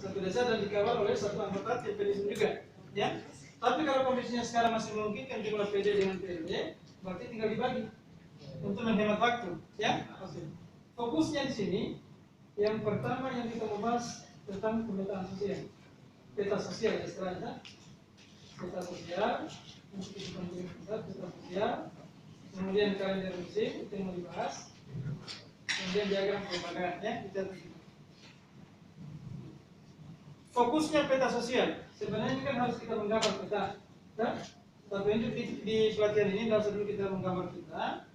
satu desa dan dikawal oleh satu anggota TPD juga, ya. Tapi kalau kondisinya sekarang masih memungkinkan jumlah PD dengan PLD, berarti tinggal dibagi untuk menghemat waktu, ya. Fokusnya di sini, yang pertama yang kita membahas tentang pemetaan sosial, peta sosial istilahnya, peta sosial, peta sosial, kemudian kalender musim itu yang mau dibahas, kemudian diagram pelembagaan, ya. Kita fokusnya peta sosial. Sebenarnya ini kan harus kita menggambar peta, kan? Tapi untuk di pelatihan ini harus dulu kita menggambar peta.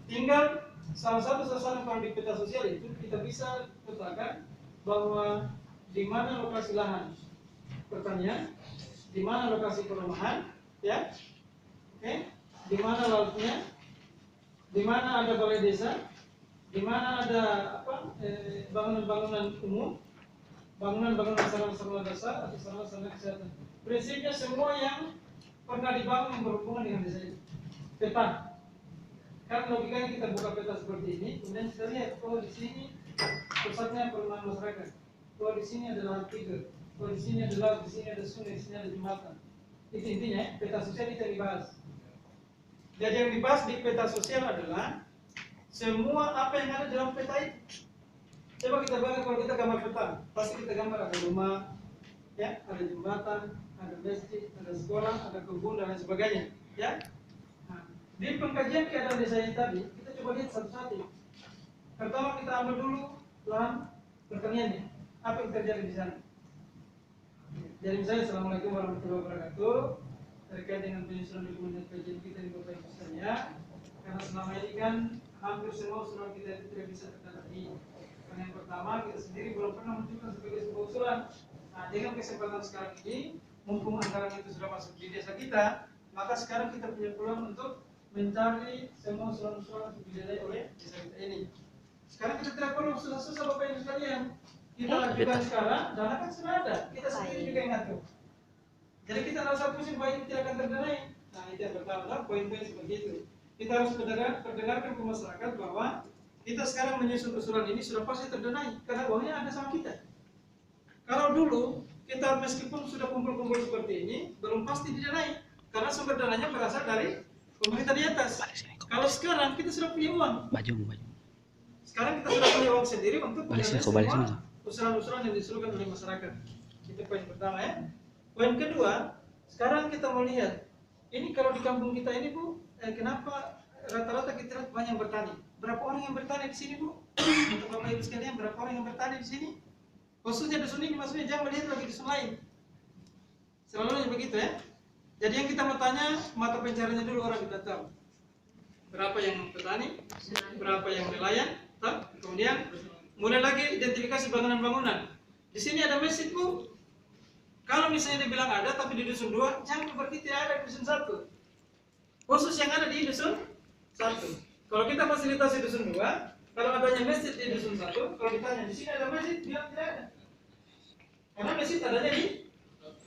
Tinggal salah satu sasaran kalau di peta sosial itu kita bisa petakan bahwa di mana lokasi lahan pertanian, di mana lokasi perumahan, ya, oke, di mana lautnya, di mana ada balai desa, di mana ada bangunan-bangunan umum, bangunan-bangunan sarana-sarana dasar atau sarana-sarana kesehatan. Prinsipnya semua yang pernah dibangun yang berhubungan dengan desa itu. Peta. Kan logikanya kita buka peta seperti ini, kemudian kita lihat, oh di sini pusatnya perumahan masyarakat, oh di sini ada lahan tidur, oh di sini ada laut, di sini ada sungai, di sini ada jembatan. Itu intinya, peta sosial itu yang dibahas. Jadi yang dibahas di peta sosial adalah semua apa yang ada dalam peta itu. Coba kita bayangkan kalau kita gambar peta, pasti kita gambar ada rumah, ya, ada jembatan, ada masjid, ada sekolah, ada kebun dan lain sebagainya, ya. Nah, di pengkajian keadaan desa ini tadi, kita coba lihat satu-satu. Pertama kita ambil dulu lahan pertaniannya, apa yang terjadi di sana. Jadi misalnya, Assalamualaikum warahmatullahi wabarakatuh, terkait dengan penyusunan dokumen kajian kita di Bapak Ibu sekalian, karena selama ini kan hampir semua usulan kita itu tidak bisa tertangani. Karena yang pertama, kita sendiri belum pernah menunjukkan sebagai sebuah usulan. Nah, dengan kesempatan sekarang ini, mumpung anggaran itu sudah masuk di desa kita, maka sekarang kita punya peluang untuk mencari semua usulan-usulan yang dibiayai oleh desa kita ini. Sekarang kita tidak perlu susah-susah Bapak Ibu sekalian. Kita lakukan sekarang, dana kan sudah ada. Kita sendiri juga yang ngatur. Jadi kita tidak usah pusing bahwa ini tidak akan terdanai. Nah, itu yang pertama, poin-poin seperti itu. Kita harus perdengarkan ke masyarakat bahwa kita sekarang menyusun usulan ini sudah pasti terdanai karena uangnya ada sama kita. Kalau dulu kita meskipun sudah kumpul-kumpul seperti ini belum pasti didanai karena sumber dananya berasal dari pemerintah di atas. Kalau sekarang kita sudah punya uang. Sekarang kita sudah punya uang sendiri untuk mendanai semua usulan-usulan yang disuruhkan oleh masyarakat. Itu poin pertama, ya. Poin kedua, sekarang kita melihat ini kalau di kampung kita ini Bu, kenapa rata-rata kita lihat banyak yang bertani? Berapa orang yang bertani di sini Bu? Untuk Bapak Ibu sekalian, berapa orang yang bertani di sini? Khususnya dusun ini, maksudnya jangan melihat lagi dusun lain. Selalu begitu, ya. Jadi yang kita mau tanya mata pencariannya dulu orang kita tahu. Berapa yang petani, berapa yang nelayan, kemudian mulai lagi identifikasi bangunan-bangunan. Di sini ada masjid Bu. Kalau misalnya dibilang ada tapi di dusun 2, jangan berarti tidak ada di dusun 1. Khusus yang ada di dusun 1. Kalau kita fasilitasi dusun 2, kalau adanya masjid di dusun 1, kalau ditanya di sini ada masjid, bilang tidak ada. Karena masjid adanya di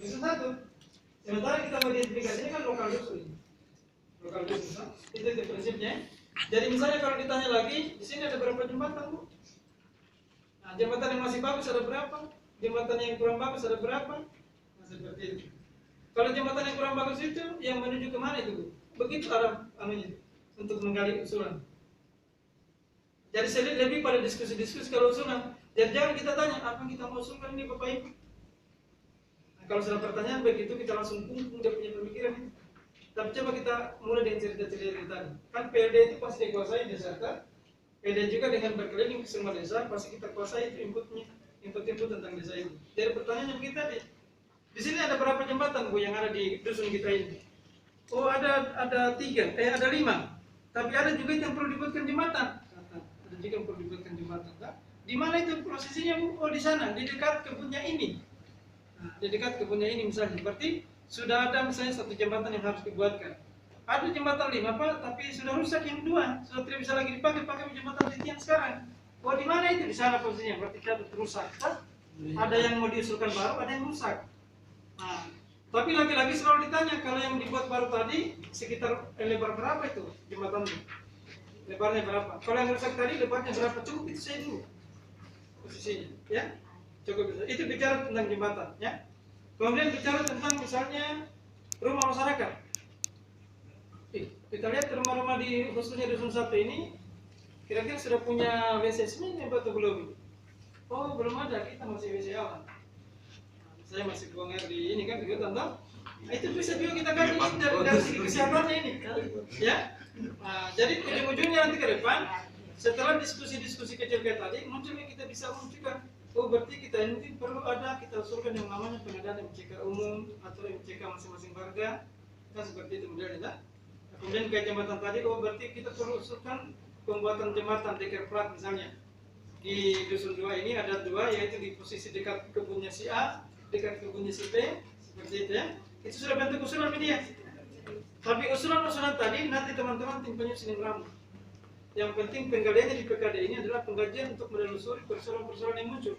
dusun 1. Sementara kita mau identifikasi ini kan lokal dusun. Lokal dusun, itu prinsipnya. Jadi misalnya kalau ditanya lagi, di sini ada berapa jembatan Bu? Nah, jembatan yang masih bagus ada berapa? Jembatan yang kurang bagus ada berapa? Nah, seperti itu. Kalau jembatan yang kurang bagus itu yang menuju kemana itu Bu? Begitu arah anunya untuk menggali usulan. Jadi saya lebih pada diskusi-diskusi kalau usulan. Jadi jangan kita tanya apa yang kita mau usulkan ini Bapak Ibu. Nah, kalau sudah pertanyaan begitu kita langsung kumpul dia punya pemikiran ini. Tapi coba kita mulai dengan cerita-cerita tadi. Kan PLD itu pasti dikuasai desa kan? PLD juga dengan berkeliling ke semua desa pasti kita kuasai itu input tentang desa itu. Jadi pertanyaannya begitu tadi. Di sini ada berapa jembatan Bu yang ada di dusun kita ini? Oh ada 3, ada 5. Tapi ada juga yang perlu dibuatkan jembatan. Ada juga yang perlu dibuatkan jembatan. Kan? Di mana itu prosesinya Bu? Oh di sana, di dekat kebunnya ini. Nah, di dekat kebunnya ini misalnya. Berarti sudah ada misalnya 1 jembatan yang harus dibuatkan. Ada jembatan 5 Pak, tapi sudah rusak yang 2. Sudah tidak bisa lagi dipakai jembatan yang sekarang. Oh di mana itu? Di sana posisinya. Berarti sudah rusak. Kan? Ada yang mau diusulkan baru, ada yang rusak. Nah, tapi lagi-lagi selalu ditanya kalau yang dibuat baru tadi sekitar lebar berapa itu jembatannya? Lebarnya berapa? Kalau yang rusak tadi lebarnya berapa? Cukup itu saya dulu posisinya, ya. Cukup bisa. Itu bicara tentang jembatan, ya. Kemudian bicara tentang misalnya rumah masyarakat. Kita lihat rumah-rumah di khususnya dusun satu ini, kira-kira sudah punya WC semuanya atau belum? Oh, belum ada. Kita masih WC awan. Saya masih buang air di ini kan, begitu tante. Itu bisa juga kita kaji dari segi kesehatannya ini, ya. Nah, jadi ujung-ujungnya nanti ke depan, setelah diskusi-diskusi kecil kayak tadi, munculnya kita bisa munculkan. Oh, berarti kita ini perlu ada, kita usulkan yang namanya pengadaan MCK umum atau MCK masing-masing warga, kan seperti itu modelnya. Nah, kemudian kayak jembatan tadi, oh berarti kita perlu usulkan pembuatan jembatan deker plat misalnya. Di dusun 2 ini ada 2, yaitu di posisi dekat kebunnya si A, dekat kebunnya si B, seperti itu ya. Itu sudah bentuk usulan media. Tapi usulan-usulan tadi nanti teman-teman tim penyusun ramu. Yang penting penggaliannya di PKD ini adalah pengkajian untuk menelusuri persoalan-persoalan yang muncul.